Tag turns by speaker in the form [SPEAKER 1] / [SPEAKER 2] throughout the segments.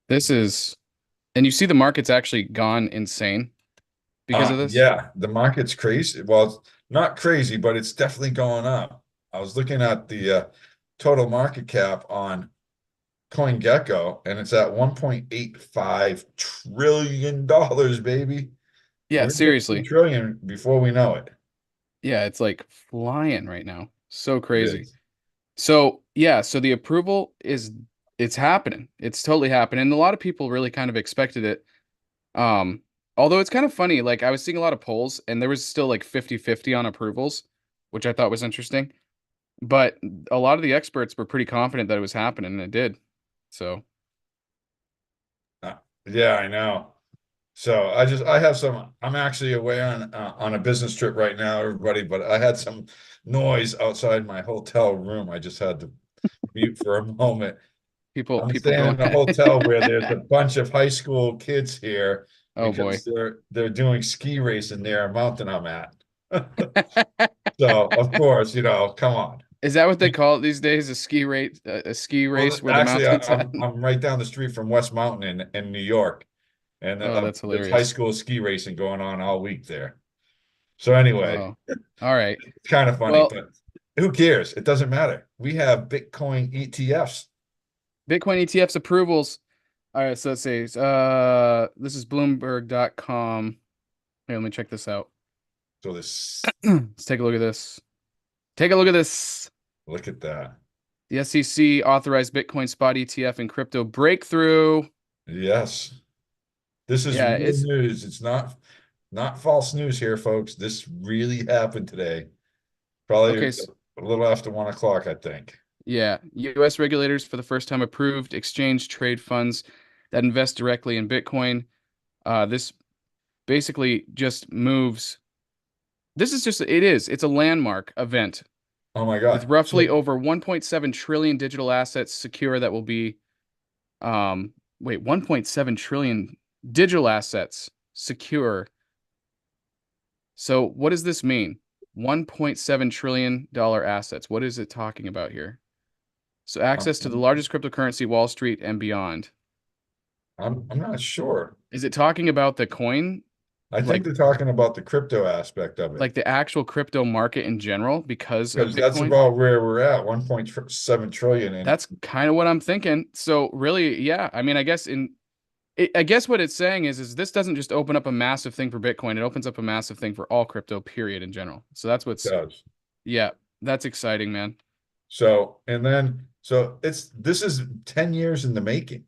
[SPEAKER 1] This is, and you see the market's actually gone insane because of this.
[SPEAKER 2] Yeah, the market's crazy. Well, it's not crazy, but it's definitely going up. I was looking at the total market cap on CoinGecko, and it's at $1.85 trillion, baby.
[SPEAKER 1] Yeah,
[SPEAKER 2] We're gonna get 2
[SPEAKER 1] seriously.
[SPEAKER 2] trillion before we know it.
[SPEAKER 1] Yeah, it's like flying right now. So
[SPEAKER 2] It
[SPEAKER 1] crazy.
[SPEAKER 2] is.
[SPEAKER 1] So yeah, so the approval is it's happening. It's totally happening. And a lot of people really kind of expected it. Um, Although it's kind of funny, like I was seeing a lot of polls and there was still like 50-50 on approvals, which I thought was interesting. But a lot of the experts were pretty confident that it was happening and it did. So,
[SPEAKER 2] Uh, yeah, I know. So I have some. I'm actually away on a business trip right now, everybody. But I had some noise outside my hotel room. I just had to mute for a moment. I'm
[SPEAKER 1] people
[SPEAKER 2] staying
[SPEAKER 1] going.
[SPEAKER 2] in a hotel where there's a bunch of high school kids here
[SPEAKER 1] Oh boy.
[SPEAKER 2] because they're doing ski racing near a mountain I'm at. So of course, come on.
[SPEAKER 1] Is that what they call it these days? A ski
[SPEAKER 2] Well,
[SPEAKER 1] race where the
[SPEAKER 2] actually,
[SPEAKER 1] mountain's at?
[SPEAKER 2] I'm right down the street from West Mountain in New York, and
[SPEAKER 1] Oh, that's
[SPEAKER 2] there's high
[SPEAKER 1] hilarious.
[SPEAKER 2] school ski racing going on all week there. So anyway,
[SPEAKER 1] Oh, all right.
[SPEAKER 2] it's kind of funny,
[SPEAKER 1] Well,
[SPEAKER 2] but who cares? It doesn't matter. We have Bitcoin ETFs.
[SPEAKER 1] Bitcoin ETFs approvals. All right, so let's see. This is Bloomberg.com. Here, let me check this out.
[SPEAKER 2] So this,
[SPEAKER 1] Let's take a look at this. Take a look at this.
[SPEAKER 2] look at that.
[SPEAKER 1] The SEC authorized Bitcoin spot ETF and crypto breakthrough.
[SPEAKER 2] Yes. This is
[SPEAKER 1] Yeah,
[SPEAKER 2] real
[SPEAKER 1] it's
[SPEAKER 2] news. It's not false news here, folks. This really happened today. Probably
[SPEAKER 1] okay.
[SPEAKER 2] a little after 1 o'clock, I think.
[SPEAKER 1] Yeah, U.S. regulators for the first time approved exchange trade funds that invest directly in Bitcoin. This basically just moves. This is just it's a landmark event
[SPEAKER 2] Oh my
[SPEAKER 1] with
[SPEAKER 2] God.
[SPEAKER 1] roughly
[SPEAKER 2] So
[SPEAKER 1] over 1.7 trillion digital assets secure that will be wait, 1.7 trillion digital assets secure. So what does this mean? $1.7 trillion assets. What is it talking about here? So
[SPEAKER 2] I'm,
[SPEAKER 1] access to the
[SPEAKER 2] I'm
[SPEAKER 1] largest cryptocurrency, Wall Street and beyond.
[SPEAKER 2] I'm not sure.
[SPEAKER 1] Is it talking about the coin,
[SPEAKER 2] I think
[SPEAKER 1] like
[SPEAKER 2] they're talking about the crypto aspect of it.
[SPEAKER 1] like the actual crypto market in general because of
[SPEAKER 2] Because that's
[SPEAKER 1] Bitcoin?
[SPEAKER 2] about where we're at, 1.7 trillion. And
[SPEAKER 1] That's kind of what I'm thinking. So really, yeah, I mean, I guess what it's saying is this doesn't just open up a massive thing for Bitcoin. It opens up a massive thing for all crypto, period, in general. So that's
[SPEAKER 2] it
[SPEAKER 1] what's,
[SPEAKER 2] does.
[SPEAKER 1] yeah, that's exciting, man.
[SPEAKER 2] So this is 10 years in the making.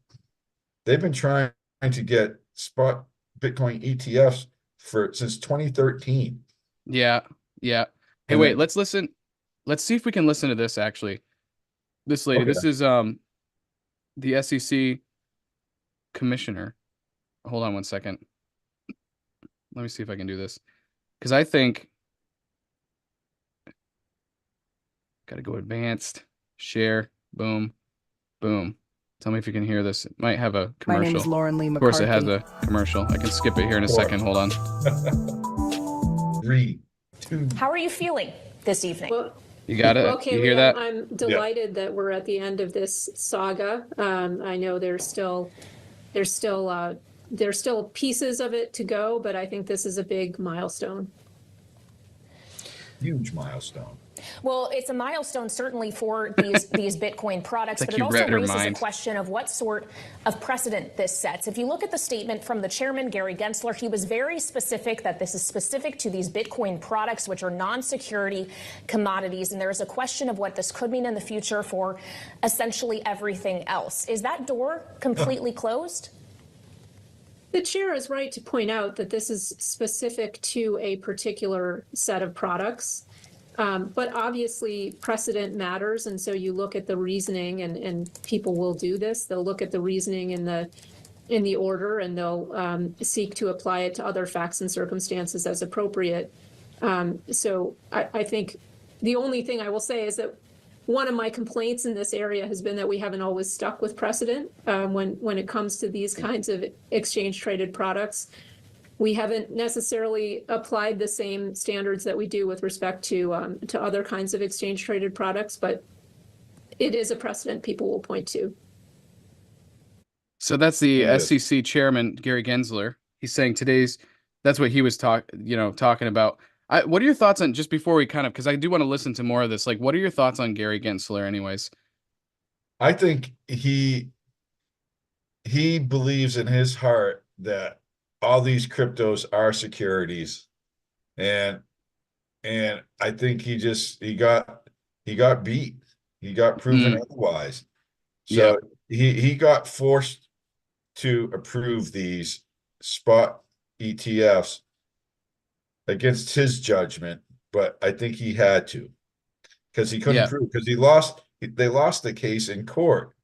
[SPEAKER 2] They've been trying to get spot Bitcoin ETFs for since 2013.
[SPEAKER 1] Yeah, yeah. Hey,
[SPEAKER 2] And
[SPEAKER 1] wait,
[SPEAKER 2] then
[SPEAKER 1] let's listen. Let's see if we can listen to this actually. This lady,
[SPEAKER 2] okay,
[SPEAKER 1] this is the SEC commissioner. Hold on one second. Let me see if I can do this. Because I think gotta go advanced, share, boom, boom. Tell me if you can hear this. It might have a
[SPEAKER 3] My name
[SPEAKER 1] commercial.
[SPEAKER 3] is Lauren Lee
[SPEAKER 1] Of course, it has
[SPEAKER 3] McCarthy.
[SPEAKER 1] a commercial. I can skip it here in a
[SPEAKER 2] of
[SPEAKER 1] second.
[SPEAKER 2] course.
[SPEAKER 1] Hold on.
[SPEAKER 2] 3, 2,
[SPEAKER 4] How are you feeling this evening?
[SPEAKER 5] Well,
[SPEAKER 1] You got
[SPEAKER 5] well,
[SPEAKER 1] it? You hear
[SPEAKER 5] Kaylee, I'm,
[SPEAKER 1] that?
[SPEAKER 5] I'm
[SPEAKER 2] yeah.
[SPEAKER 5] delighted that we're at the end of this saga. I know there's still there's still pieces of it to go, but I think this is a big milestone.
[SPEAKER 2] Huge milestone.
[SPEAKER 4] Well, it's a milestone certainly for these Bitcoin products,
[SPEAKER 1] It's
[SPEAKER 4] but
[SPEAKER 1] like
[SPEAKER 4] it
[SPEAKER 1] you
[SPEAKER 4] also
[SPEAKER 1] read her
[SPEAKER 4] raises a
[SPEAKER 1] mind.
[SPEAKER 4] question of what sort of precedent this sets. If you look at the statement from the chairman, Gary Gensler, he was very specific that this is specific to these Bitcoin products, which are non-security commodities, and there is a question of what this could mean in the future for essentially everything else. Is that door completely closed?
[SPEAKER 5] The chair is right to point out that this is specific to a particular set of products. But obviously precedent matters. And so you look at the reasoning and people will do this. They'll look at the reasoning in the order and they'll seek to apply it to other facts and circumstances as appropriate. So I think the only thing I will say is that one of my complaints in this area has been that we haven't always stuck with precedent when it comes to these kinds of exchange traded products. We haven't necessarily applied the same standards that we do with respect to other kinds of exchange traded products, but it is a precedent people will point to.
[SPEAKER 1] So that's the
[SPEAKER 2] It is.
[SPEAKER 1] SEC chairman, Gary Gensler. He's saying that's what he was talking about. What are your thoughts on, just before we kind of, because I do want to listen to more of this, like, what are your thoughts on Gary Gensler anyways?
[SPEAKER 2] I think he believes in his heart that all these cryptos are securities, and I think he got beat. He got proven
[SPEAKER 1] Mm,
[SPEAKER 2] otherwise.
[SPEAKER 1] yeah,
[SPEAKER 2] So he got forced to approve these spot ETFs against his judgment, but I think he had to because he couldn't
[SPEAKER 1] yeah.
[SPEAKER 2] prove, because they lost the case in court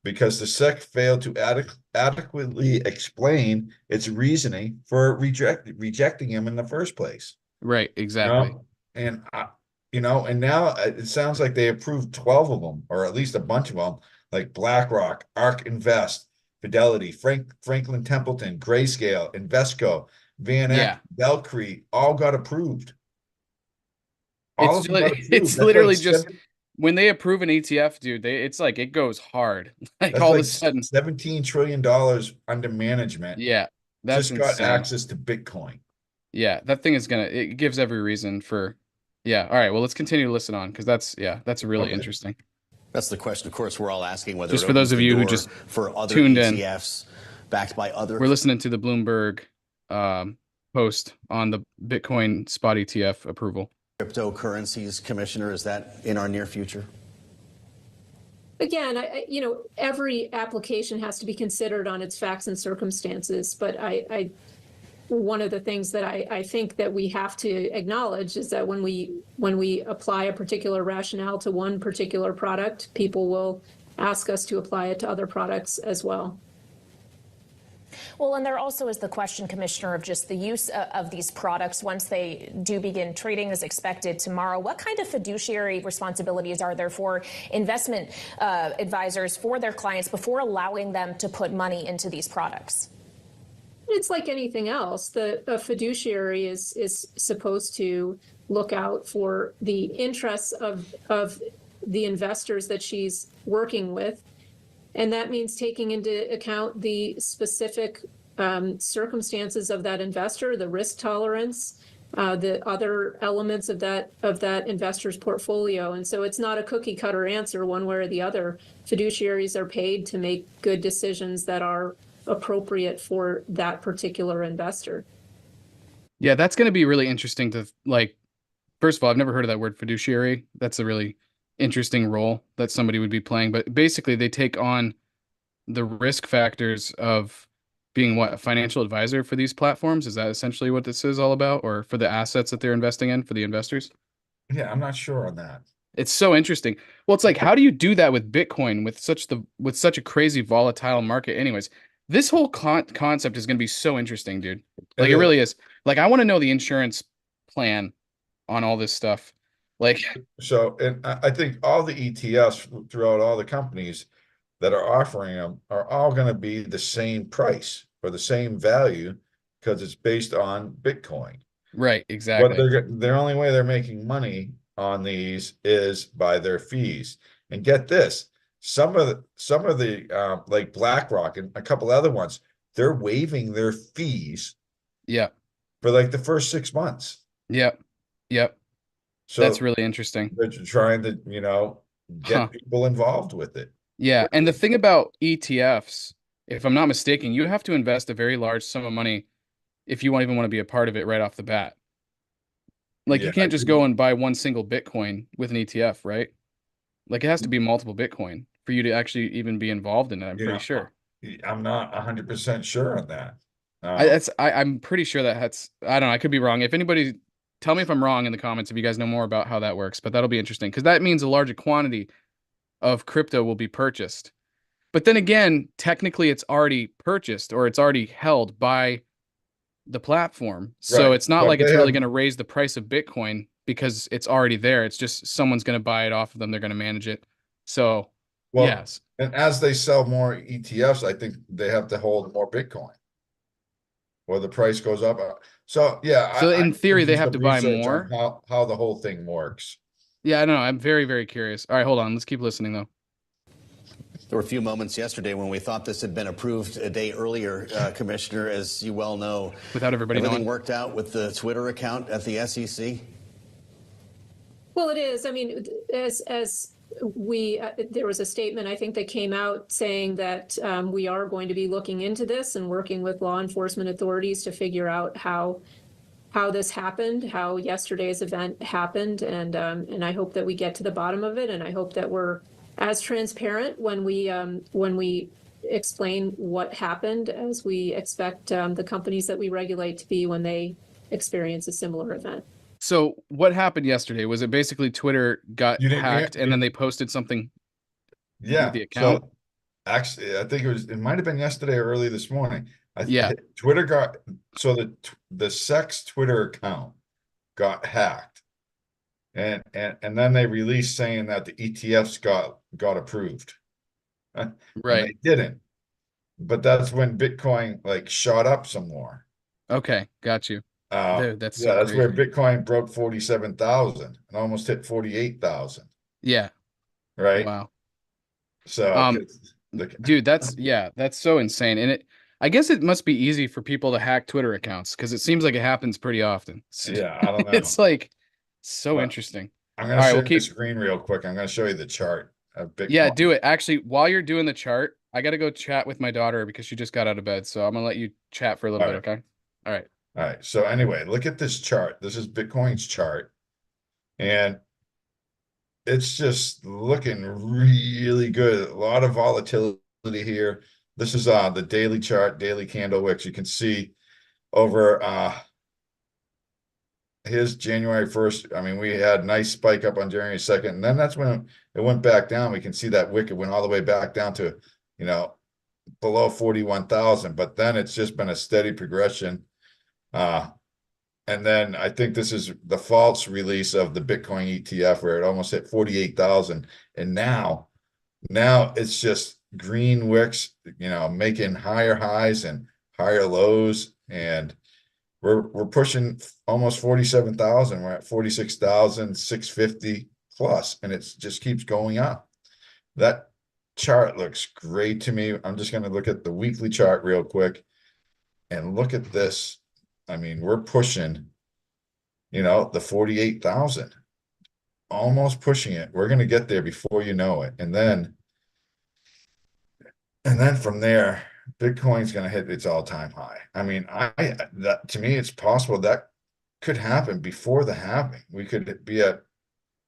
[SPEAKER 2] because the SEC failed to adequately explain its reasoning for rejecting him in the first place.
[SPEAKER 1] Right,
[SPEAKER 2] You
[SPEAKER 1] exactly.
[SPEAKER 2] know, and and now it sounds like they approved 12 of them, or at least a bunch of them, like BlackRock, ARK Invest, Fidelity, Franklin Templeton, Grayscale, Invesco, Van Eck,
[SPEAKER 1] Yeah.
[SPEAKER 2] Belcrete, all got approved. All
[SPEAKER 1] It's
[SPEAKER 2] of them got approved.
[SPEAKER 1] it's
[SPEAKER 2] That's like
[SPEAKER 1] literally just when they approve an ETF, dude, it's like it goes hard. Like
[SPEAKER 2] that's
[SPEAKER 1] all of a
[SPEAKER 2] like
[SPEAKER 1] sudden.
[SPEAKER 2] $17 trillion under management
[SPEAKER 1] Yeah, that's
[SPEAKER 2] just got
[SPEAKER 1] insane.
[SPEAKER 2] access to Bitcoin.
[SPEAKER 1] Yeah, that thing is it gives every reason for, yeah. All right, well, let's continue to listen on because that's really
[SPEAKER 2] Okay.
[SPEAKER 1] interesting.
[SPEAKER 3] That's the question, of course, we're all asking, whether it
[SPEAKER 1] Just for those
[SPEAKER 3] opens
[SPEAKER 1] of
[SPEAKER 3] the
[SPEAKER 1] you who
[SPEAKER 3] door
[SPEAKER 1] just
[SPEAKER 3] for other
[SPEAKER 1] tuned in,
[SPEAKER 3] ETFs backed by other
[SPEAKER 1] we're listening to the Bloomberg post on the Bitcoin spot ETF approval.
[SPEAKER 3] cryptocurrencies. Commissioner, is that in our near future?
[SPEAKER 5] Again, every application has to be considered on its facts and circumstances, but one of the things that I think that we have to acknowledge is that when we apply a particular rationale to one particular product, people will ask us to apply it to other products as well.
[SPEAKER 4] Well, and there also is the question, Commissioner, of just the use of these products once they do begin trading as expected tomorrow. What kind of fiduciary responsibilities are there for investment advisors for their clients before allowing them to put money into these products?
[SPEAKER 5] It's like anything else. A fiduciary is supposed to look out for the interests of the investors that she's working with. And that means taking into account the specific circumstances of that investor, the risk tolerance, the other elements of that investor's portfolio. And so it's not a cookie cutter answer one way or the other. Fiduciaries are paid to make good decisions that are appropriate for that particular investor.
[SPEAKER 1] Yeah, that's going to be really interesting to like. First of all, I've never heard of that word fiduciary. That's a really interesting role that somebody would be playing. But basically, they take on the risk factors of being a financial advisor for these platforms. Is that essentially what this is all about, or for the assets that they're investing in for the investors?
[SPEAKER 2] Yeah, I'm not sure on that.
[SPEAKER 1] It's so interesting. Well, it's like, how do you do that with Bitcoin with such a crazy volatile market? Anyways, this whole concept is going to be so interesting, dude. Like it really is. Like I want to know the insurance plan on all this stuff. Like,
[SPEAKER 2] So, and I think all the ETFs throughout all the companies that are offering them are all going to be the same price or the same value because it's based on Bitcoin.
[SPEAKER 1] right,
[SPEAKER 2] What
[SPEAKER 1] exactly.
[SPEAKER 2] their only way they're making money on these is by their fees. And get this, some of the like BlackRock and a couple other ones, they're waiving their fees
[SPEAKER 1] Yeah,
[SPEAKER 2] for like the first 6 months.
[SPEAKER 1] yep, yep. That's
[SPEAKER 2] So
[SPEAKER 1] really interesting.
[SPEAKER 2] they're trying to,
[SPEAKER 1] Huh.
[SPEAKER 2] get people involved with it.
[SPEAKER 1] Yeah, and the thing about ETFs, if I'm not mistaken, you have to invest a very large sum of money if you even want to be a part of it right off the bat. Like
[SPEAKER 2] Yeah,
[SPEAKER 1] you can't just go and buy one single Bitcoin with an ETF, right? Like it has to be multiple Bitcoin for you to actually even be involved in it, I'm
[SPEAKER 2] you
[SPEAKER 1] pretty
[SPEAKER 2] know,
[SPEAKER 1] sure.
[SPEAKER 2] I'm not 100% sure on that. Um,
[SPEAKER 1] I'm pretty sure that's I don't know, I could be wrong. If anybody tell me if I'm wrong in the comments if you guys know more about how that works, but that'll be interesting because that means a larger quantity of crypto will be purchased. But then again, technically it's already purchased or it's already held by the platform. So
[SPEAKER 2] right,
[SPEAKER 1] it's not
[SPEAKER 2] but
[SPEAKER 1] like
[SPEAKER 2] they
[SPEAKER 1] it's really
[SPEAKER 2] have
[SPEAKER 1] going to raise the price of Bitcoin because it's already there. It's just someone's going to buy it off of them. They're going to manage it. So,
[SPEAKER 2] well,
[SPEAKER 1] yes.
[SPEAKER 2] and as they sell more ETFs, I think they have to hold more Bitcoin or the price goes up. So yeah,
[SPEAKER 1] So
[SPEAKER 2] I
[SPEAKER 1] in
[SPEAKER 2] need to
[SPEAKER 1] theory,
[SPEAKER 2] do
[SPEAKER 1] they have
[SPEAKER 2] some
[SPEAKER 1] to buy
[SPEAKER 2] research on
[SPEAKER 1] more.
[SPEAKER 2] how the whole thing works.
[SPEAKER 1] Yeah, I know. I'm very, very curious. All right, hold on. Let's keep listening though.
[SPEAKER 3] There were a few moments yesterday when we thought this had been approved a day earlier, Commissioner, as you well know.
[SPEAKER 1] Without everybody
[SPEAKER 3] Everything
[SPEAKER 1] knowing.
[SPEAKER 3] worked out with the Twitter account at the SEC?
[SPEAKER 5] Well, it is. I mean, as we, there was a statement, I think, that came out saying that we are going to be looking into this and working with law enforcement authorities to figure out how this happened, how yesterday's event happened, and I hope that we get to the bottom of it, and I hope that we're as transparent when we explain what happened as we expect the companies that we regulate to be when they experience a similar event.
[SPEAKER 1] So what happened yesterday? Was it basically Twitter got
[SPEAKER 2] You didn't hear-
[SPEAKER 1] hacked and then they posted something
[SPEAKER 2] Yeah.
[SPEAKER 1] with the account?
[SPEAKER 2] So actually, I think it might have been yesterday or early this morning.
[SPEAKER 1] Yeah.
[SPEAKER 2] Twitter got, so the sex Twitter account got hacked. And then they released saying that the ETFs got approved. And
[SPEAKER 1] Right.
[SPEAKER 2] they didn't. But that's when Bitcoin like shot up some more.
[SPEAKER 1] Okay, got you. Dude, that's
[SPEAKER 2] Yeah,
[SPEAKER 1] so
[SPEAKER 2] that's where
[SPEAKER 1] crazy.
[SPEAKER 2] Bitcoin broke 47,000 and almost hit 48,000.
[SPEAKER 1] Yeah.
[SPEAKER 2] Right.
[SPEAKER 1] Wow.
[SPEAKER 2] So
[SPEAKER 1] Dude, that's so insane. And I guess it must be easy for people to hack Twitter accounts because it seems like it happens pretty often.
[SPEAKER 2] yeah, I don't know.
[SPEAKER 1] It's like so
[SPEAKER 2] But
[SPEAKER 1] interesting.
[SPEAKER 2] I'm
[SPEAKER 1] All
[SPEAKER 2] gonna
[SPEAKER 1] right,
[SPEAKER 2] show
[SPEAKER 1] we'll
[SPEAKER 2] you
[SPEAKER 1] keep.
[SPEAKER 2] the screen real quick. I'm gonna show you the chart of Bitcoin.
[SPEAKER 1] Yeah, do it. Actually, while you're doing the chart, I gotta go chat with my daughter because she just got out of bed. So I'm gonna let you chat for a little
[SPEAKER 2] All
[SPEAKER 1] bit,
[SPEAKER 2] right.
[SPEAKER 1] okay? All right.
[SPEAKER 2] All right. So anyway, look at this chart. This is Bitcoin's chart. And it's just looking really good. A lot of volatility here. This is the daily chart, daily candle wicks. You can see over here's January 1st. I mean, we had a nice spike up on January 2nd, and then that's when it went back down. We can see that wick, it went all the way back down to, below 41,000, but then it's just been a steady progression. And then I think this is the false release of the Bitcoin ETF where it almost hit 48,000. And now it's just green wicks, making higher highs and higher lows. And we're pushing almost 47,000. We're at 46,650 plus, and it just keeps going up. That chart looks great to me. I'm just going to look at the weekly chart real quick and look at this. I mean, we're pushing, the 48,000, almost pushing it. We're going to get there before you know it. And then from there, Bitcoin's going to hit its all-time high. I mean, that to me, it's possible that could happen before the halving. We could be at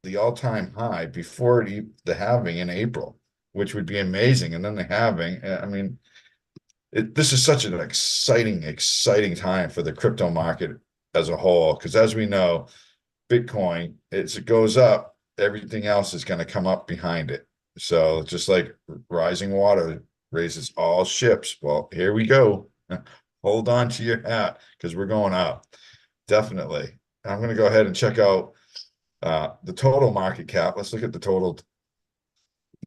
[SPEAKER 2] the all-time high before the halving in April, which would be amazing. And then the halving, I mean, this is such an exciting time for the crypto market as a whole, because as we know, Bitcoin, as it goes up, everything else is going to come up behind it. So just like rising water raises all ships. Well, here we go. Hold on to your hat because we're going up. Definitely. I'm going to go ahead and check out the total market cap. Let's look at the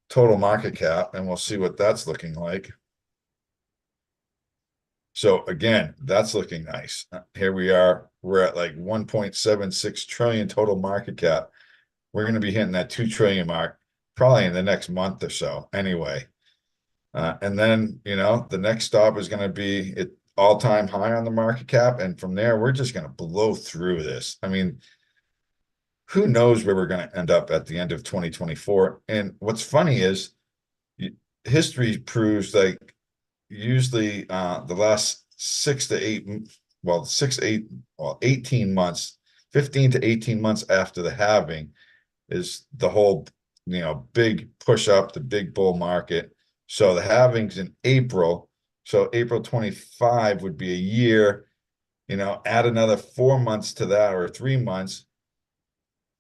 [SPEAKER 2] total market cap and we'll see what that's looking like. So again, that's looking nice. Here we are. We're at like 1.76 trillion total market cap. We're going to be hitting that 2 trillion mark probably in the next month or so anyway. And then, the next stop is going to be at all-time high on the market cap. And from there, we're just going to blow through this. I mean, who knows where we're going to end up at the end of 2024. And what's funny is history proves like usually the last 18 months, 15 to 18 months after the halving is the whole, big push up, the big bull market. So the halving's in April. So April 25 would be a year, add another 4 months to that or 3 months.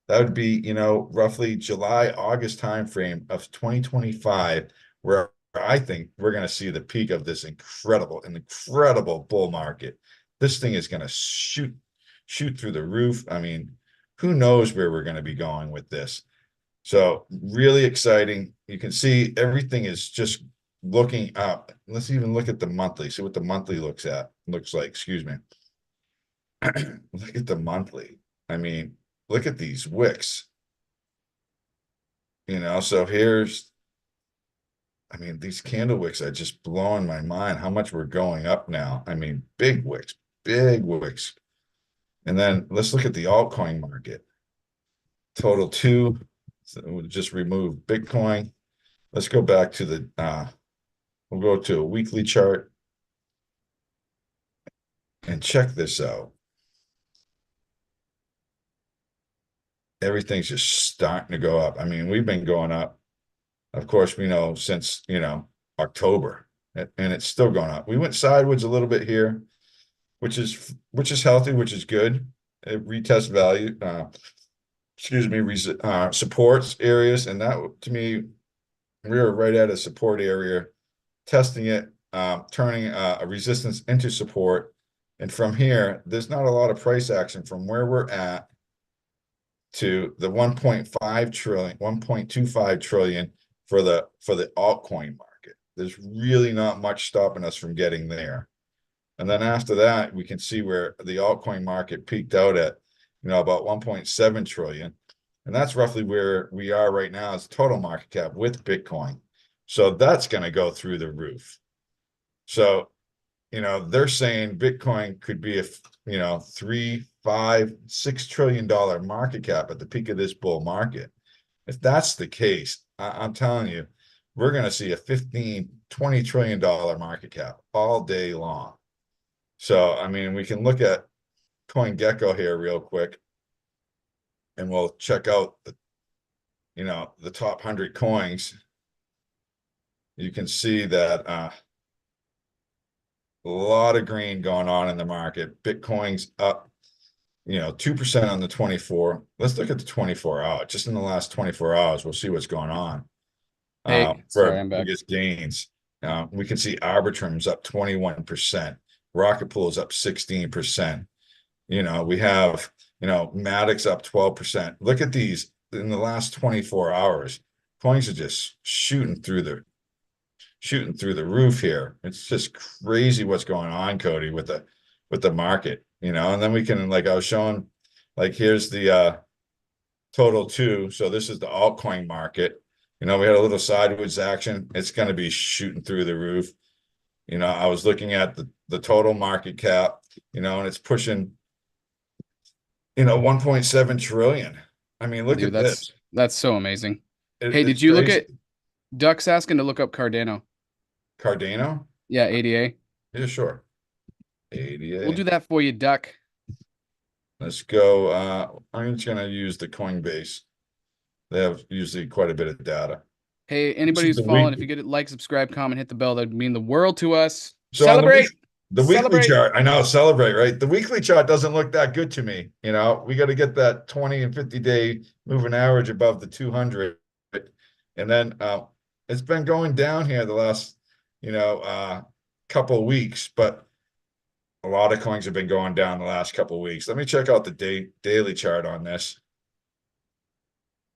[SPEAKER 2] That would be, roughly July, August timeframe of 2025, where I think we're going to see the peak of this incredible bull market. This thing is going to shoot through the roof. I mean, who knows where we're going to be going with this? So really exciting. You can see everything is just looking up. Let's even look at the monthly. See what the monthly looks like. Excuse me. Look at the monthly. I mean, look at these wicks. So here's I mean, these candle wicks are just blowing my mind how much we're going up now. I mean, big wicks, big wicks. And then let's look at the altcoin market. Total two, so we'll just remove Bitcoin. Let's go back to the, we'll go to a weekly chart and check this out. Everything's just starting to go up. I mean, we've been going up, of course, we know since, October, and it's still going up. We went sideways a little bit here, which is healthy, which is good. It retest value, supports areas, and that to me, we were right at a support area, testing it, turning a resistance into support, and from here, there's not a lot of price action from where we're at to the 1.5 trillion, 1.25 trillion for the altcoin market. There's really not much stopping us from getting there. And then after that, we can see where the altcoin market peaked out at, about 1.7 trillion. And that's roughly where we are right now as total market cap with Bitcoin. So that's going to go through the roof. So, they're saying Bitcoin could be a, $3, $5, $6 trillion market cap at the peak of this bull market. If that's the case, I'm telling you, we're going to see a $15, $20 trillion market cap all day long. So, I mean, we can look at CoinGecko here real quick, and we'll check out the top 100 coins. You can see that a lot of green going on in the market. Bitcoin's up, 2% on the 24. Let's look at the 24 hour. Just in the last 24 hours, we'll see what's going on.
[SPEAKER 1] Hey,
[SPEAKER 2] For
[SPEAKER 1] sorry,
[SPEAKER 2] our
[SPEAKER 1] I'm back.
[SPEAKER 2] biggest gains. We can see Arbitrum's up 21%. Rocket Pool's up 16%. We have, Matic's up 12%. Look at these in the last 24 hours. Coins are just shooting through the roof here. It's just crazy what's going on, Cody, with the market, and then we can, like I was showing, like here's the total two. So this is the altcoin market. We had a little sideways action. It's going to be shooting through the roof. I was looking at the total market cap, and it's pushing, 1.7 trillion. I mean, look
[SPEAKER 1] Dude,
[SPEAKER 2] at this.
[SPEAKER 1] that's so amazing. Hey,
[SPEAKER 2] It's
[SPEAKER 1] did you look
[SPEAKER 2] crazy.
[SPEAKER 1] at Duck's asking to look up Cardano?
[SPEAKER 2] Cardano?
[SPEAKER 1] Yeah, ADA.
[SPEAKER 2] Yeah, sure. ADA.
[SPEAKER 1] We'll do that for you, Duck.
[SPEAKER 2] Let's go. I'm just gonna use the Coinbase. They have usually quite a bit of data.
[SPEAKER 1] Hey, anybody
[SPEAKER 2] This
[SPEAKER 1] who's
[SPEAKER 2] is the
[SPEAKER 1] following, if
[SPEAKER 2] week.
[SPEAKER 1] you get it, like, subscribe, comment, hit the bell, that'd mean the world to us.
[SPEAKER 2] So on
[SPEAKER 1] Celebrate!
[SPEAKER 2] the weekly
[SPEAKER 1] Celebrate!
[SPEAKER 2] chart, I know, celebrate, right? The weekly chart doesn't look that good to me. We got to get that 20 and 50-day moving average above the 200. And then it's been going down here the last, couple of weeks, but a lot of coins have been going down the last couple of weeks. Let me check out the daily chart on this.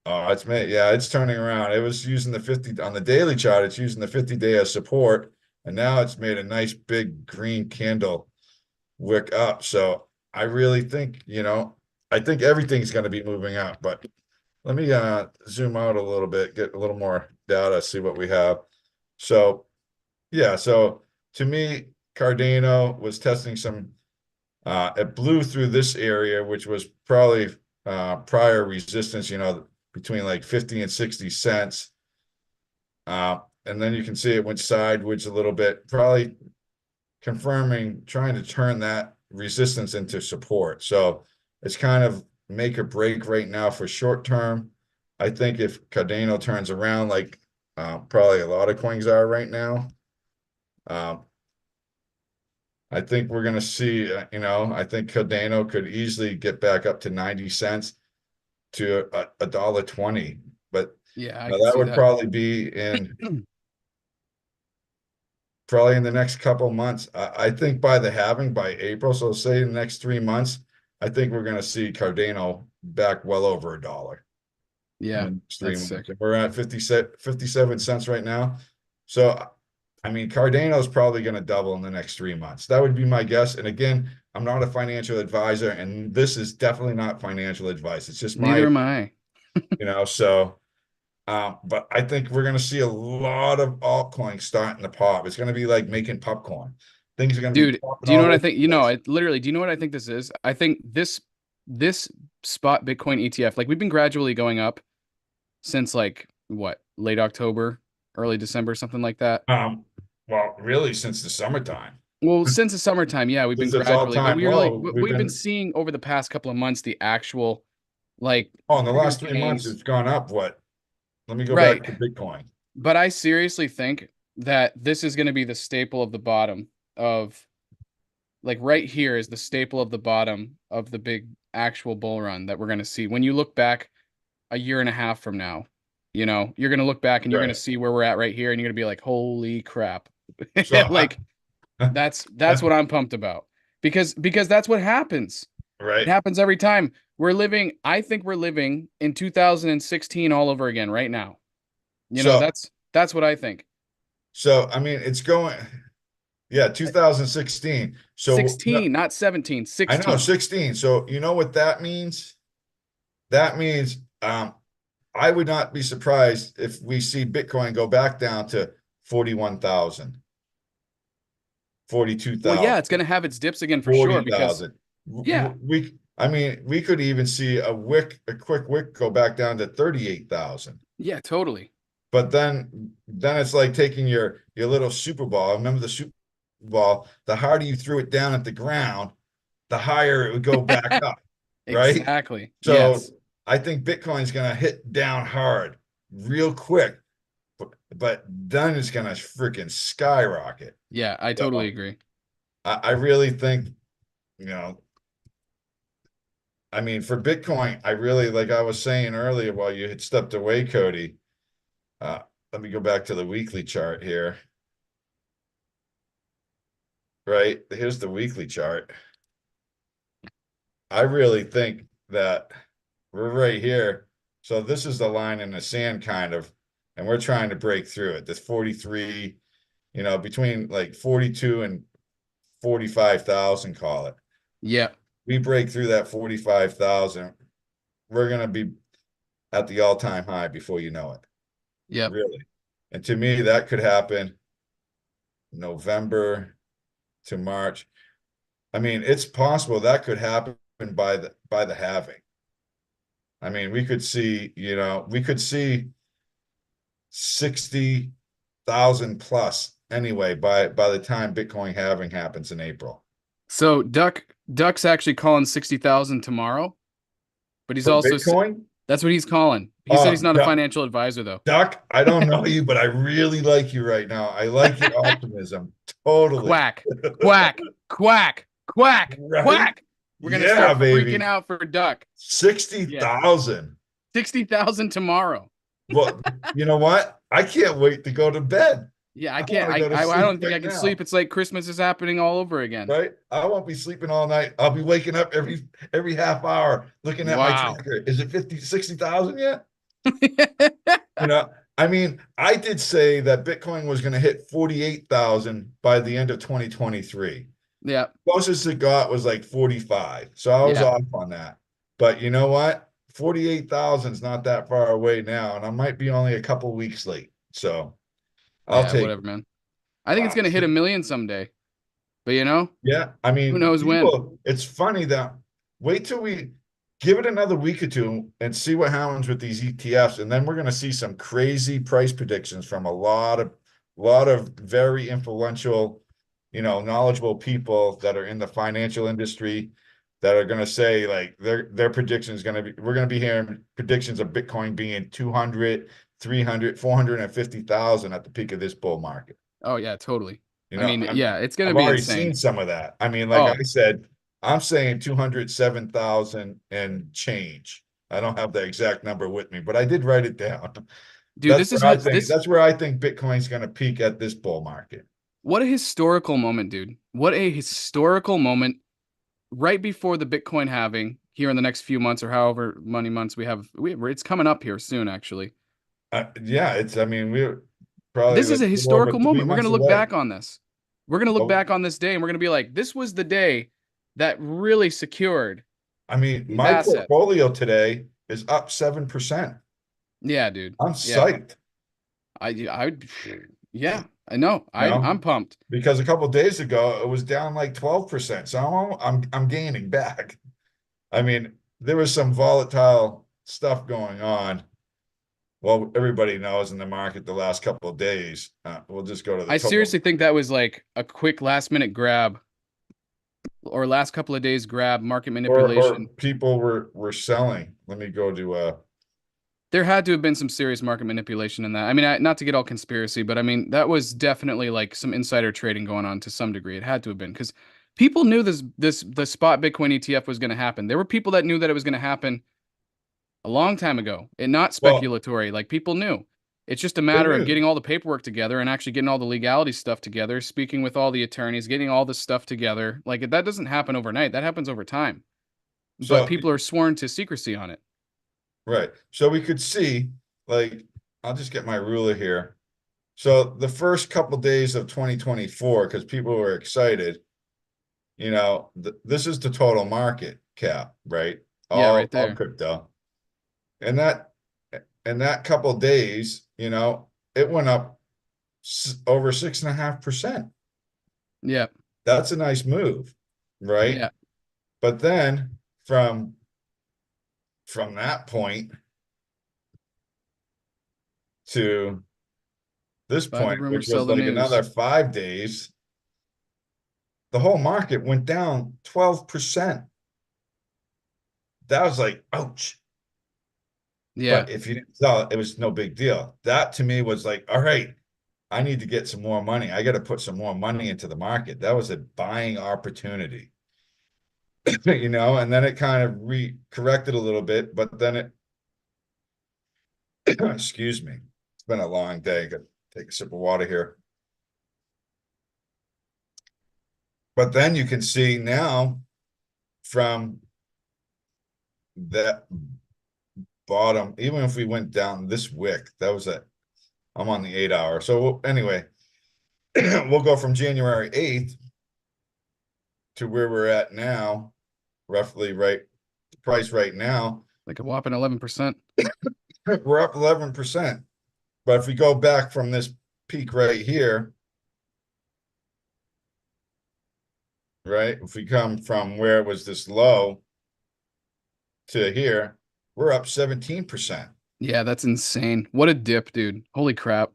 [SPEAKER 2] It's made, yeah, it's turning around. It was using the 50 on the daily chart. It's using the 50-day as support, and now it's made a nice big green candle wick up. So I really think, I think everything's going to be moving up. But let me zoom out a little bit, get a little more data, see what we have. So yeah, so to me, Cardano was testing some. It blew through this area, which was probably prior resistance, between like 50 and 60 cents. And then you can see it went sideways a little bit, probably confirming, trying to turn that resistance into support. So it's kind of make or break right now for short term. I think if Cardano turns around, like probably a lot of coins are right now, I think we're going to see, I think Cardano could easily get back up to 90 cents to $1.20. But
[SPEAKER 1] Yeah, I
[SPEAKER 2] now
[SPEAKER 1] can
[SPEAKER 2] that
[SPEAKER 1] see
[SPEAKER 2] would
[SPEAKER 1] that.
[SPEAKER 2] probably be probably in the next couple months. I think by April, so say in the next 3 months, I think we're going to see Cardano back well over $1.
[SPEAKER 1] Yeah,
[SPEAKER 2] In 3
[SPEAKER 1] that's
[SPEAKER 2] months.
[SPEAKER 1] sick.
[SPEAKER 2] We're at 57 cents right now. So, I mean, Cardano is probably going to double in the next 3 months. That would be my guess. And again, I'm not a financial advisor, and this is definitely not financial advice. It's just
[SPEAKER 1] Neither am I.
[SPEAKER 2] so But I think we're going to see a lot of altcoins starting to pop. It's going to be like making popcorn. Things are going to be
[SPEAKER 1] Dude,
[SPEAKER 2] popping
[SPEAKER 1] do you know
[SPEAKER 2] all
[SPEAKER 1] what I
[SPEAKER 2] over
[SPEAKER 1] think?
[SPEAKER 2] the place.
[SPEAKER 1] Do you know what I think this is? I think this spot Bitcoin ETF, like we've been gradually going up since like what, late October, early December, something like that.
[SPEAKER 2] Well, really, since the summertime,
[SPEAKER 1] Well, since the summertime, yeah, we've been
[SPEAKER 2] since it's
[SPEAKER 1] gradually, but
[SPEAKER 2] all-time low, we've
[SPEAKER 1] we've been
[SPEAKER 2] been.
[SPEAKER 1] seeing over the past couple of months the actual like
[SPEAKER 2] Oh, in the
[SPEAKER 1] real
[SPEAKER 2] last 3 months,
[SPEAKER 1] gains.
[SPEAKER 2] it's gone up. What? Let me go back
[SPEAKER 1] Right.
[SPEAKER 2] to Bitcoin.
[SPEAKER 1] But I seriously think that this is going to be the staple of the bottom of, like, right here is the staple of the bottom of the big actual bull run that we're going to see. When you look back a year and a half from now, you know, you're going to look back and you're going to
[SPEAKER 2] Right.
[SPEAKER 1] see where we're at right here and you're going to be like, holy crap.
[SPEAKER 2] So,
[SPEAKER 1] Like that's what I'm pumped about. Because that's what happens. It
[SPEAKER 2] right.
[SPEAKER 1] happens every time. I think we're living in 2016 all over again right now. You know,
[SPEAKER 2] So,
[SPEAKER 1] that's what I think.
[SPEAKER 2] I mean, it's going. Yeah, 2016. So, no,
[SPEAKER 1] 16, not 17,
[SPEAKER 2] I know
[SPEAKER 1] 16.
[SPEAKER 2] 16. So, you know what that means? That means, I would not be surprised if we see Bitcoin go back down to 41,000,
[SPEAKER 1] Well, yeah,
[SPEAKER 2] 42,000,
[SPEAKER 1] it's going to have its dips again for sure
[SPEAKER 2] forty
[SPEAKER 1] because,
[SPEAKER 2] thousand.
[SPEAKER 1] yeah,
[SPEAKER 2] I mean, we could even see a quick wick go back down to 38,000.
[SPEAKER 1] yeah, totally.
[SPEAKER 2] But then it's like taking your little Super Ball. Remember the Super Ball? The harder you threw it down at the ground, the higher it would go back up, right?
[SPEAKER 1] Exactly.
[SPEAKER 2] So
[SPEAKER 1] Yes.
[SPEAKER 2] I think Bitcoin's gonna hit down hard real quick, but then it's gonna freaking skyrocket.
[SPEAKER 1] Yeah, I totally
[SPEAKER 2] So
[SPEAKER 1] agree.
[SPEAKER 2] I really think, you know, I mean, for Bitcoin, I really, like I was saying earlier while you had stepped away, Cody. Uh, Let me go back to the weekly chart here. Right, here's the weekly chart. I really think that we're right here. So this is the line in the sand kind of, and we're trying to break through it. This 43, between like 42 and 45,000, call it.
[SPEAKER 1] Yeah.
[SPEAKER 2] We break through that 45,000, we're gonna be at the all-time high before you know it.
[SPEAKER 1] Yep.
[SPEAKER 2] Really. And to me, that could happen November to March. I mean, it's possible that could happen by the halving. I mean, we could see 60,000 plus anyway by the time Bitcoin halving happens in April.
[SPEAKER 1] So Duck's actually calling 60,000 tomorrow, but he's
[SPEAKER 2] For
[SPEAKER 1] also
[SPEAKER 2] Bitcoin?
[SPEAKER 1] that's what he's calling. He said he's not a
[SPEAKER 2] Duck,
[SPEAKER 1] financial advisor though.
[SPEAKER 2] Duck, I don't know you, but I really like you right now. I like your optimism. Totally.
[SPEAKER 1] Quack, quack, quack, quack,
[SPEAKER 2] Right?
[SPEAKER 1] quack. We're gonna
[SPEAKER 2] Yeah,
[SPEAKER 1] start freaking
[SPEAKER 2] baby.
[SPEAKER 1] out for Duck. Yeah,
[SPEAKER 2] 60,000.
[SPEAKER 1] 60,000 tomorrow.
[SPEAKER 2] Well, you know what? I can't wait to go to bed.
[SPEAKER 1] Yeah, I
[SPEAKER 2] I
[SPEAKER 1] can't.
[SPEAKER 2] want to go to
[SPEAKER 1] I
[SPEAKER 2] sleep
[SPEAKER 1] don't think I
[SPEAKER 2] right
[SPEAKER 1] can
[SPEAKER 2] now.
[SPEAKER 1] sleep. It's like Christmas is happening all over again.
[SPEAKER 2] Right? I won't be sleeping all night. I'll be waking up every half hour looking at my
[SPEAKER 1] Wow.
[SPEAKER 2] tracker. Is it 50, 60,000 yet? I mean, I did say that Bitcoin was going to hit 48,000 by the end of 2023.
[SPEAKER 1] Yeah.
[SPEAKER 2] Closest it got was like 45. So I was
[SPEAKER 1] Yeah.
[SPEAKER 2] off on that. But you know what? 48,000 is not that far away now, and I might be only a couple weeks late. So I'll
[SPEAKER 1] Yeah,
[SPEAKER 2] take
[SPEAKER 1] whatever,
[SPEAKER 2] it.
[SPEAKER 1] man. I think it's gonna hit 1 million someday. But you know,
[SPEAKER 2] Yeah, I
[SPEAKER 1] who
[SPEAKER 2] mean,
[SPEAKER 1] knows when?
[SPEAKER 2] it's funny that wait till we give it another week or two and see what happens with these ETFs, and then we're going to see some crazy price predictions from a lot of very influential, knowledgeable people that are in the financial industry that are going to say like their prediction is going to be, we're going to be hearing predictions of Bitcoin being 200, 300, 450,000 at the peak of this bull market.
[SPEAKER 1] Oh yeah, totally.
[SPEAKER 2] You
[SPEAKER 1] I
[SPEAKER 2] know,
[SPEAKER 1] mean, yeah, it's gonna
[SPEAKER 2] I've
[SPEAKER 1] be
[SPEAKER 2] already
[SPEAKER 1] insane.
[SPEAKER 2] seen some of that. I mean, like I
[SPEAKER 1] Oh,
[SPEAKER 2] said, I'm saying 207,000 and change. I don't have the exact number with me, but I did write it down.
[SPEAKER 1] dude, this is this
[SPEAKER 2] That's where I think Bitcoin's going to peak at this bull market.
[SPEAKER 1] what a historical moment, dude. What a historical moment right before the Bitcoin halving here in the next few months or however many months we have. It's coming up here soon, actually.
[SPEAKER 2] Yeah, I mean, we're probably
[SPEAKER 1] This
[SPEAKER 2] like
[SPEAKER 1] is a
[SPEAKER 2] a little over
[SPEAKER 1] historical
[SPEAKER 2] three
[SPEAKER 1] moment. We're gonna
[SPEAKER 2] months
[SPEAKER 1] look
[SPEAKER 2] away.
[SPEAKER 1] back on this. We're gonna look
[SPEAKER 2] Well,
[SPEAKER 1] back on this day and we're gonna be like, this was the day that really secured
[SPEAKER 2] I mean,
[SPEAKER 1] these
[SPEAKER 2] my
[SPEAKER 1] assets.
[SPEAKER 2] portfolio today is up 7%.
[SPEAKER 1] Yeah, dude.
[SPEAKER 2] I'm
[SPEAKER 1] Yeah.
[SPEAKER 2] psyched.
[SPEAKER 1] Yeah, I know.
[SPEAKER 2] You
[SPEAKER 1] I'm
[SPEAKER 2] know,
[SPEAKER 1] pumped.
[SPEAKER 2] because a couple of days ago it was down like 12%. So I'm gaining back. I mean, there was some volatile stuff going on. Well, everybody knows in the market the last couple of days. We'll just go to the
[SPEAKER 1] I
[SPEAKER 2] total,
[SPEAKER 1] seriously think that was like a quick last minute grab or last couple of days grab, market
[SPEAKER 2] or
[SPEAKER 1] manipulation.
[SPEAKER 2] people were selling. Let me go to
[SPEAKER 1] There had to have been some serious market manipulation in that. I mean, not to get all conspiracy, but I mean, that was definitely like some insider trading going on to some degree. It had to have been because people knew the spot Bitcoin ETF was going to happen. There were people that knew that it was going to happen a long time ago and not
[SPEAKER 2] well,
[SPEAKER 1] speculatory. Like people knew. It's just a
[SPEAKER 2] they
[SPEAKER 1] matter of
[SPEAKER 2] knew.
[SPEAKER 1] getting all the paperwork together and actually getting all the legality stuff together, speaking with all the attorneys, getting all the stuff together. Like that doesn't happen overnight. That happens over time. But
[SPEAKER 2] So
[SPEAKER 1] people are sworn to secrecy on it.
[SPEAKER 2] right. So we could see, like, I'll just get my ruler here. So the first couple days of 2024, because people were excited, this is the total market cap, right?
[SPEAKER 1] Yeah, right
[SPEAKER 2] All
[SPEAKER 1] there.
[SPEAKER 2] crypto. And that couple days, it went up over 6.5%.
[SPEAKER 1] Yeah.
[SPEAKER 2] That's a nice move, right?
[SPEAKER 1] Yeah.
[SPEAKER 2] But then from that point to this
[SPEAKER 1] Buy the
[SPEAKER 2] point,
[SPEAKER 1] rumor,
[SPEAKER 2] which
[SPEAKER 1] sell
[SPEAKER 2] was
[SPEAKER 1] the
[SPEAKER 2] like
[SPEAKER 1] news.
[SPEAKER 2] another 5 days, the whole market went down 12%. That was like, ouch.
[SPEAKER 1] Yeah.
[SPEAKER 2] But if you didn't sell it, it was no big deal. That to me was like, all right, I need to get some more money. I got to put some more money into the market. That was a buying opportunity, and then it kind of corrected a little bit, but then excuse me, it's been a long day. Got to take a sip of water here. But then you can see now from that bottom, even if we went down this wick, I'm on the 8 hour. So anyway, we'll go from January 8th to where we're at now, roughly right, the price right now,
[SPEAKER 1] Like a whopping 11%.
[SPEAKER 2] we're up 11%. But if we go back from this peak right here, right, if we come from where it was this low to here, we're up 17%.
[SPEAKER 1] Yeah, that's insane. What a dip, dude. Holy crap.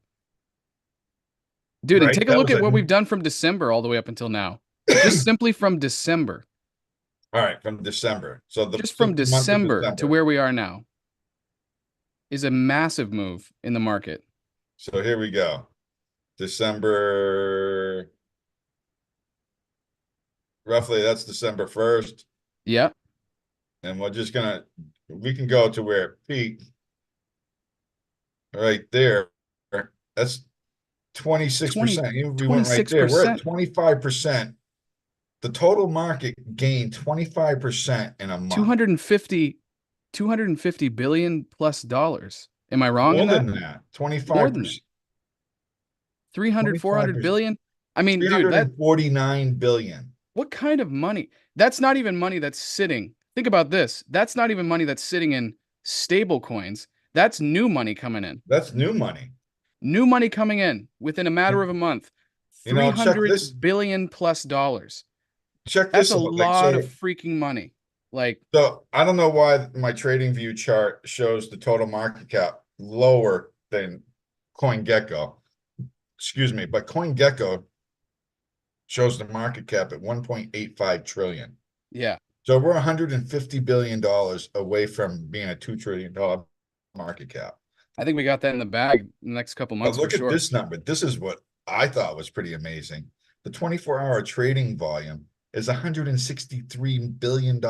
[SPEAKER 1] Dude, and
[SPEAKER 2] Right?
[SPEAKER 1] take a
[SPEAKER 2] That
[SPEAKER 1] look
[SPEAKER 2] was
[SPEAKER 1] at what we've done from December all the way up until now. Just simply from December.
[SPEAKER 2] all right, from December. So
[SPEAKER 1] Just
[SPEAKER 2] just
[SPEAKER 1] from
[SPEAKER 2] the month of
[SPEAKER 1] December to
[SPEAKER 2] December.
[SPEAKER 1] where we are now is a massive move in the market.
[SPEAKER 2] So here we go. December, roughly that's December 1st.
[SPEAKER 1] Yeah.
[SPEAKER 2] And we can go to where it peaked right there. That's
[SPEAKER 1] 20,
[SPEAKER 2] 26%. Even if we went right there, we're at
[SPEAKER 1] 26%.
[SPEAKER 2] 25%. The total market gained 25% in a month.
[SPEAKER 1] 250 billion plus dollars. Am I wrong
[SPEAKER 2] More
[SPEAKER 1] in that?
[SPEAKER 2] than that.
[SPEAKER 1] More than that.
[SPEAKER 2] 25%.
[SPEAKER 1] 300, 400
[SPEAKER 2] 25%.
[SPEAKER 1] billion? I mean, dude,
[SPEAKER 2] 349 billion.
[SPEAKER 1] what kind of money? That's not even money that's sitting. Think about this. That's not even money that's sitting in stable coins. That's new money coming in.
[SPEAKER 2] That's new money.
[SPEAKER 1] New money coming in within a matter of a month.
[SPEAKER 2] Check
[SPEAKER 1] 300
[SPEAKER 2] this.
[SPEAKER 1] billion plus dollars.
[SPEAKER 2] Check
[SPEAKER 1] That's
[SPEAKER 2] this
[SPEAKER 1] a
[SPEAKER 2] out. Like,
[SPEAKER 1] lot of freaking money. Like,
[SPEAKER 2] so I don't know why my trading view chart shows the total market cap lower than CoinGecko. Excuse me, but CoinGecko shows the market cap at 1.85 trillion.
[SPEAKER 1] yeah.
[SPEAKER 2] So we're $150 billion away from being a $2 trillion market cap.
[SPEAKER 1] I think we got that in the bag in the next couple
[SPEAKER 2] But
[SPEAKER 1] months for
[SPEAKER 2] look at
[SPEAKER 1] sure.
[SPEAKER 2] this number. This is what I thought was pretty amazing. The 24-hour trading volume is $163 billion.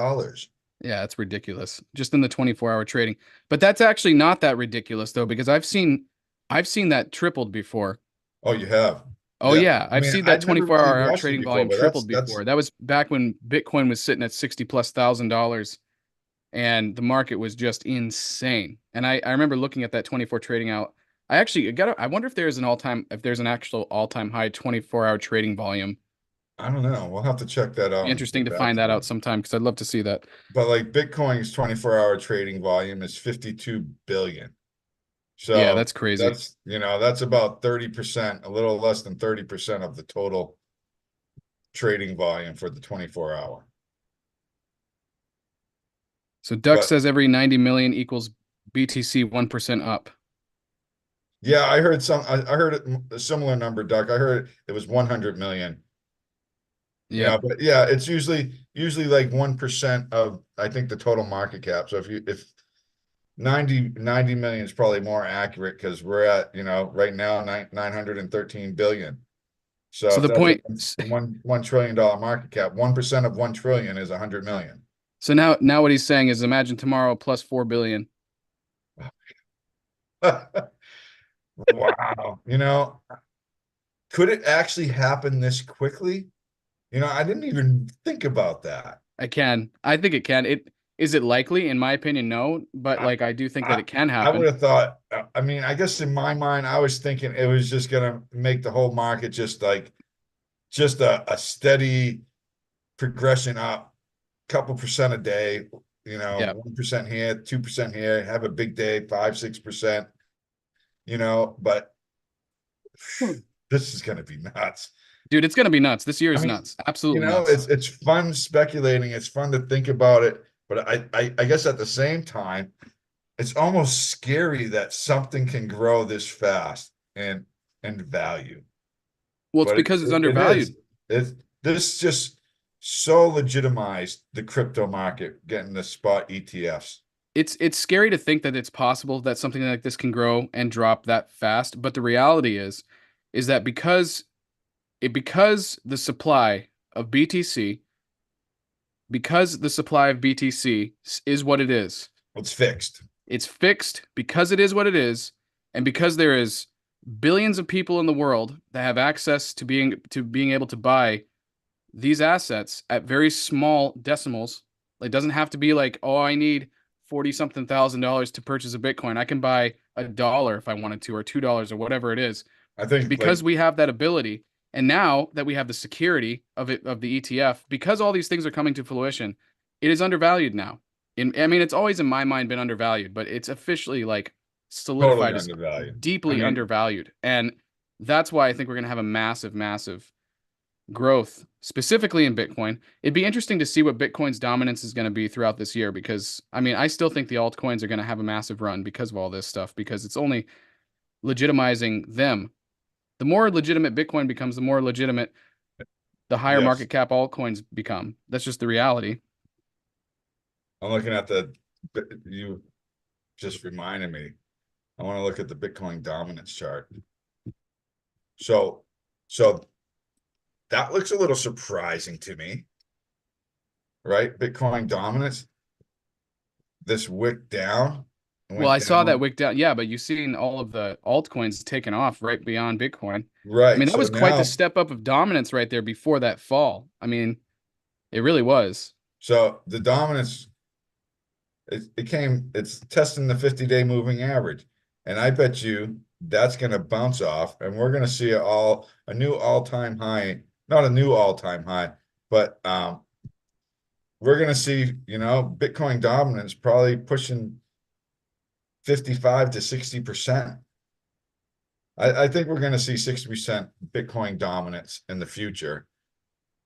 [SPEAKER 1] Yeah, it's ridiculous. Just in the 24-hour trading. But that's actually not that ridiculous though, because I've seen that tripled before.
[SPEAKER 2] Oh, you have?
[SPEAKER 1] Oh yeah,
[SPEAKER 2] I
[SPEAKER 1] I've
[SPEAKER 2] mean,
[SPEAKER 1] seen that
[SPEAKER 2] I'd never really
[SPEAKER 1] 24-hour
[SPEAKER 2] watched it
[SPEAKER 1] trading
[SPEAKER 2] before,
[SPEAKER 1] volume
[SPEAKER 2] but
[SPEAKER 1] tripled
[SPEAKER 2] that's
[SPEAKER 1] before. That was back when Bitcoin was sitting at 60 plus $1,000 and the market was just insane. And I remember looking at that 24 trading out. I wonder if there's an actual all-time high 24-hour trading volume.
[SPEAKER 2] I don't know. We'll have to check that
[SPEAKER 1] Be
[SPEAKER 2] out and
[SPEAKER 1] interesting
[SPEAKER 2] get
[SPEAKER 1] to
[SPEAKER 2] back
[SPEAKER 1] find
[SPEAKER 2] to
[SPEAKER 1] that
[SPEAKER 2] you.
[SPEAKER 1] out sometime because I'd love to see that.
[SPEAKER 2] But like Bitcoin's 24-hour trading volume is 52 billion.
[SPEAKER 1] Yeah,
[SPEAKER 2] So
[SPEAKER 1] that's crazy.
[SPEAKER 2] that's, that's about 30%, a little less than 30% of the total trading volume for the 24-hour.
[SPEAKER 1] So Duck
[SPEAKER 2] But
[SPEAKER 1] says every 90 million equals BTC 1% up.
[SPEAKER 2] yeah, I heard I heard a similar number, Doc. I heard it was 100 million.
[SPEAKER 1] Yeah.
[SPEAKER 2] But yeah, it's usually like 1% of, I think, the total market cap. So if 90 million is probably more accurate, because we're at, right now 913 billion. So
[SPEAKER 1] So
[SPEAKER 2] if
[SPEAKER 1] the
[SPEAKER 2] that's
[SPEAKER 1] point,
[SPEAKER 2] a $1 trillion market cap, 1% of 1 trillion is 100 million.
[SPEAKER 1] so now what he's saying is imagine tomorrow plus 4 billion.
[SPEAKER 2] Wow. Could it actually happen this quickly? I didn't even think about that.
[SPEAKER 1] I think it can. Is it likely? In my opinion, no. But
[SPEAKER 2] I,
[SPEAKER 1] like I do think that
[SPEAKER 2] I,
[SPEAKER 1] it can
[SPEAKER 2] I would
[SPEAKER 1] happen.
[SPEAKER 2] have thought, I mean, I guess in my mind, I was thinking it was just going to make the whole market just a steady progression up, couple percent a day,
[SPEAKER 1] Yeah.
[SPEAKER 2] 1% here, 2% here, have a big day, 5-6%, but this is going to be nuts.
[SPEAKER 1] Dude, it's gonna be nuts. This year
[SPEAKER 2] I
[SPEAKER 1] is
[SPEAKER 2] mean,
[SPEAKER 1] nuts. Absolutely nuts.
[SPEAKER 2] it's fun speculating. It's fun to think about it, but I guess at the same time, it's almost scary that something can grow this fast and value.
[SPEAKER 1] Well, it's
[SPEAKER 2] But
[SPEAKER 1] because it's
[SPEAKER 2] it is.
[SPEAKER 1] undervalued.
[SPEAKER 2] This just so legitimized the crypto market getting the spot ETFs.
[SPEAKER 1] It's scary to think that it's possible that something like this can grow and drop that fast. But the reality is that because the supply of BTC, because the supply of BTC is what it is.
[SPEAKER 2] It's fixed.
[SPEAKER 1] It's fixed because it is what it is, and because there is billions of people in the world that have access to being able to buy these assets at very small decimals. It doesn't have to be like, oh, I need 40 something thousand dollars to purchase a Bitcoin. I can buy $1 if I wanted to, or $2 or whatever it is.
[SPEAKER 2] I think
[SPEAKER 1] Because we have that ability, and now that we have the security of the ETF, because all these things are coming to fruition, it is undervalued now. I mean, it's always in my mind been undervalued, but it's officially like
[SPEAKER 2] totally
[SPEAKER 1] solidified as
[SPEAKER 2] undervalued. I
[SPEAKER 1] deeply
[SPEAKER 2] mean,
[SPEAKER 1] undervalued. And that's why I think we're going to have a massive, massive growth, specifically in Bitcoin. It'd be interesting to see what Bitcoin's dominance is going to be throughout this year, because I mean, I still think the altcoins are going to have a massive run because of all this stuff, because it's only legitimizing them. The more legitimate Bitcoin becomes, the more legitimate the higher
[SPEAKER 2] yes.
[SPEAKER 1] market cap altcoins become. That's just the reality.
[SPEAKER 2] I'm looking at you just reminded me. I want to look at the Bitcoin dominance chart. So that looks a little surprising to me, right? Bitcoin dominance, this wick down,
[SPEAKER 1] Well,
[SPEAKER 2] went
[SPEAKER 1] I saw that
[SPEAKER 2] down.
[SPEAKER 1] wick down. Yeah, but you've seen all of the altcoins taken off right beyond Bitcoin. I
[SPEAKER 2] Right.
[SPEAKER 1] mean, that
[SPEAKER 2] So
[SPEAKER 1] was quite the
[SPEAKER 2] now,
[SPEAKER 1] step up of dominance right there before that fall. I mean, it really was.
[SPEAKER 2] so the dominance, it's testing the 50-day moving average. And I bet you that's going to bounce off, and we're going to see a new all-time high, not a new all-time high, but we're going to see, Bitcoin dominance probably pushing 55 to 60%. I think we're going to see 60% Bitcoin dominance in the future.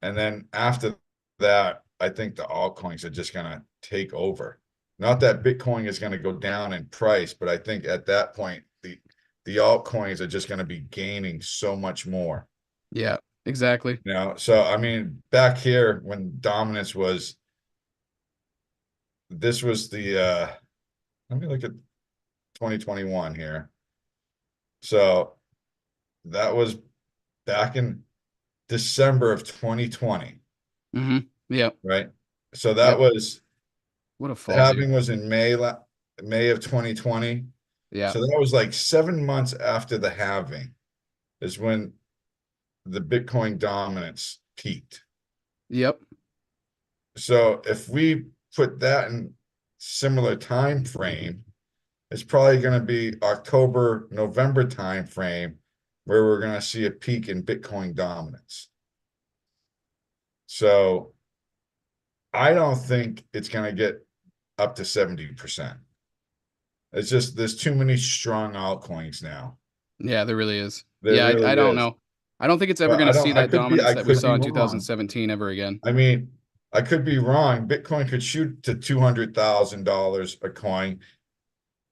[SPEAKER 2] And then after that, I think the altcoins are just going to take over. Not that Bitcoin is going to go down in price, but I think at that point, the altcoins are just going to be gaining so much more.
[SPEAKER 1] Yeah, exactly.
[SPEAKER 2] So I mean, back here when dominance was, this was let me look at 2021 here. So that was back in December of 2020,
[SPEAKER 1] Mm-hmm. Yep.
[SPEAKER 2] right? So that
[SPEAKER 1] Yep.
[SPEAKER 2] was,
[SPEAKER 1] What a
[SPEAKER 2] the
[SPEAKER 1] fall, dude.
[SPEAKER 2] halving was in May of 2020.
[SPEAKER 1] Yeah.
[SPEAKER 2] So that was like 7 months after the halving is when the Bitcoin dominance peaked.
[SPEAKER 1] Yep.
[SPEAKER 2] So if we put that in similar time frame, it's probably going to be October, November time frame where we're going to see a peak in Bitcoin dominance. So I don't think it's going to get up to 70%. It's just there's too many strong altcoins now.
[SPEAKER 1] Yeah, there really is.
[SPEAKER 2] There
[SPEAKER 1] Yeah, I
[SPEAKER 2] really
[SPEAKER 1] don't
[SPEAKER 2] is.
[SPEAKER 1] know. I don't think it's ever
[SPEAKER 2] But
[SPEAKER 1] going to see
[SPEAKER 2] I
[SPEAKER 1] that
[SPEAKER 2] could be,
[SPEAKER 1] dominance
[SPEAKER 2] I
[SPEAKER 1] that we
[SPEAKER 2] could
[SPEAKER 1] saw
[SPEAKER 2] be
[SPEAKER 1] in
[SPEAKER 2] wrong.
[SPEAKER 1] 2017 ever again.
[SPEAKER 2] I mean, I could be wrong. Bitcoin could shoot to $200,000 a coin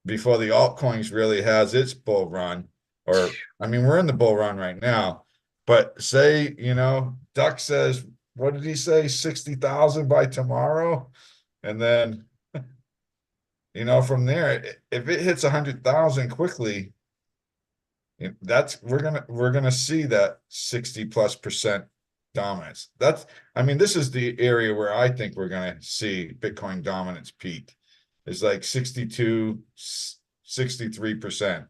[SPEAKER 2] before the altcoins really has its bull run. Or, I mean, we're in the bull run right now. But say, Duck says, what did he say? 60,000 by tomorrow. And then, from there, if it hits 100,000 quickly, we're gonna see that 60+% dominance. This is the area where I think we're gonna see Bitcoin dominance peak. It's like 62, 63%.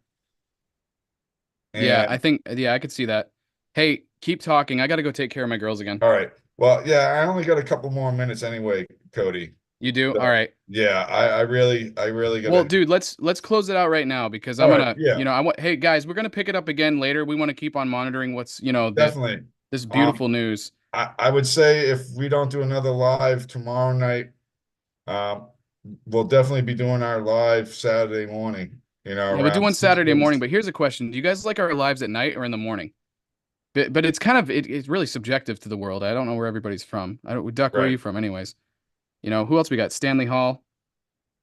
[SPEAKER 1] Yeah,
[SPEAKER 2] And
[SPEAKER 1] I could see that. Hey, keep talking. I got to go take care of my girls again.
[SPEAKER 2] all right. Well, yeah, I only got a couple more minutes anyway, Cody.
[SPEAKER 1] You do? All
[SPEAKER 2] So,
[SPEAKER 1] right.
[SPEAKER 2] yeah, I really
[SPEAKER 1] Well,
[SPEAKER 2] gotta.
[SPEAKER 1] dude, let's close it out right now because I'm
[SPEAKER 2] All right,
[SPEAKER 1] gonna,
[SPEAKER 2] yeah,
[SPEAKER 1] hey guys, we're gonna pick it up again later. We want to keep on monitoring what's,
[SPEAKER 2] definitely.
[SPEAKER 1] this
[SPEAKER 2] Um,
[SPEAKER 1] beautiful news.
[SPEAKER 2] I would say if we don't do another live tomorrow night, um, we'll definitely be doing our live Saturday morning,
[SPEAKER 1] Yeah, we'll do
[SPEAKER 2] around
[SPEAKER 1] one Saturday
[SPEAKER 2] 6:30.
[SPEAKER 1] morning, but here's a question. Do you guys like our lives at night or in the morning? But it's kind of it's really subjective to the world. I don't know where everybody's from. I don't Duck, where are
[SPEAKER 2] Right.
[SPEAKER 1] you from anyways? Who else we got? Stanley Hall,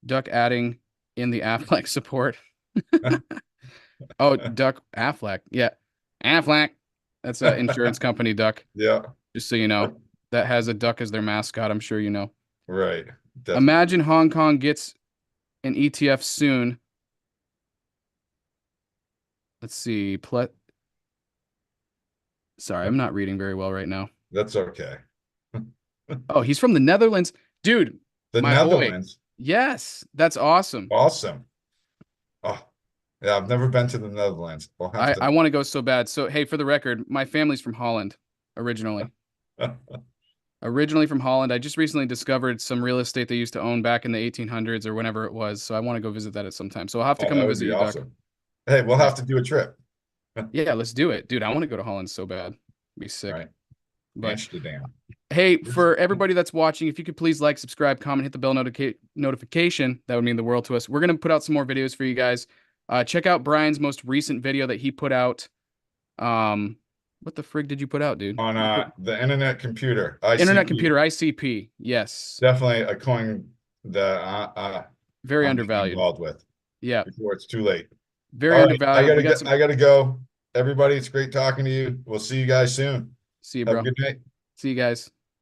[SPEAKER 1] Duck adding in the Affleck support. Oh, Duck Affleck. Yeah. Affleck. That's an insurance company, Duck.
[SPEAKER 2] Yeah,
[SPEAKER 1] Just so you know. That has a duck as their mascot, I'm sure you know.
[SPEAKER 2] right. Definitely.
[SPEAKER 1] Imagine Hong Kong gets an ETF soon. Let's see. Sorry, I'm not reading very well right now.
[SPEAKER 2] That's okay.
[SPEAKER 1] Oh, he's from the Netherlands. Dude,
[SPEAKER 2] The
[SPEAKER 1] my boy.
[SPEAKER 2] Netherlands,
[SPEAKER 1] Yes, that's awesome.
[SPEAKER 2] awesome. Oh, yeah, I've never been to the Netherlands. We'll have
[SPEAKER 1] I want to go so bad. So, hey, for the record, my family's from Holland originally.
[SPEAKER 2] to.
[SPEAKER 1] Originally from Holland. I just recently discovered some real estate they used to own back in the 1800s or whenever it was. So I want to go visit that at some time. So I'll have to
[SPEAKER 2] Oh,
[SPEAKER 1] come
[SPEAKER 2] that
[SPEAKER 1] and
[SPEAKER 2] would
[SPEAKER 1] visit
[SPEAKER 2] be
[SPEAKER 1] you, Duck.
[SPEAKER 2] awesome. Hey, we'll have to do a trip.
[SPEAKER 1] Yeah, let's do it. Dude, I want to go to Holland so bad. Be sick.
[SPEAKER 2] Right.
[SPEAKER 1] But
[SPEAKER 2] Amsterdam.
[SPEAKER 1] hey, for everybody that's watching, if you could please like, subscribe, comment, hit the bell notification, that would mean the world to us. We're going to put out some more videos for you guys. Check out Brian's most recent video that he put out. What the frig did you put out, dude?
[SPEAKER 2] On the internet computer,
[SPEAKER 1] Internet
[SPEAKER 2] ICP.
[SPEAKER 1] computer, ICP. Yes.
[SPEAKER 2] Definitely a coin that
[SPEAKER 1] Very
[SPEAKER 2] I'm getting
[SPEAKER 1] undervalued.
[SPEAKER 2] involved with
[SPEAKER 1] Yeah.
[SPEAKER 2] before it's too late.
[SPEAKER 1] Very
[SPEAKER 2] All right,
[SPEAKER 1] undervalued. We got some.
[SPEAKER 2] I gotta go. Everybody, it's great talking to you. We'll see you guys soon.
[SPEAKER 1] See you,
[SPEAKER 2] Have
[SPEAKER 1] bro.
[SPEAKER 2] a good night.
[SPEAKER 1] See you guys.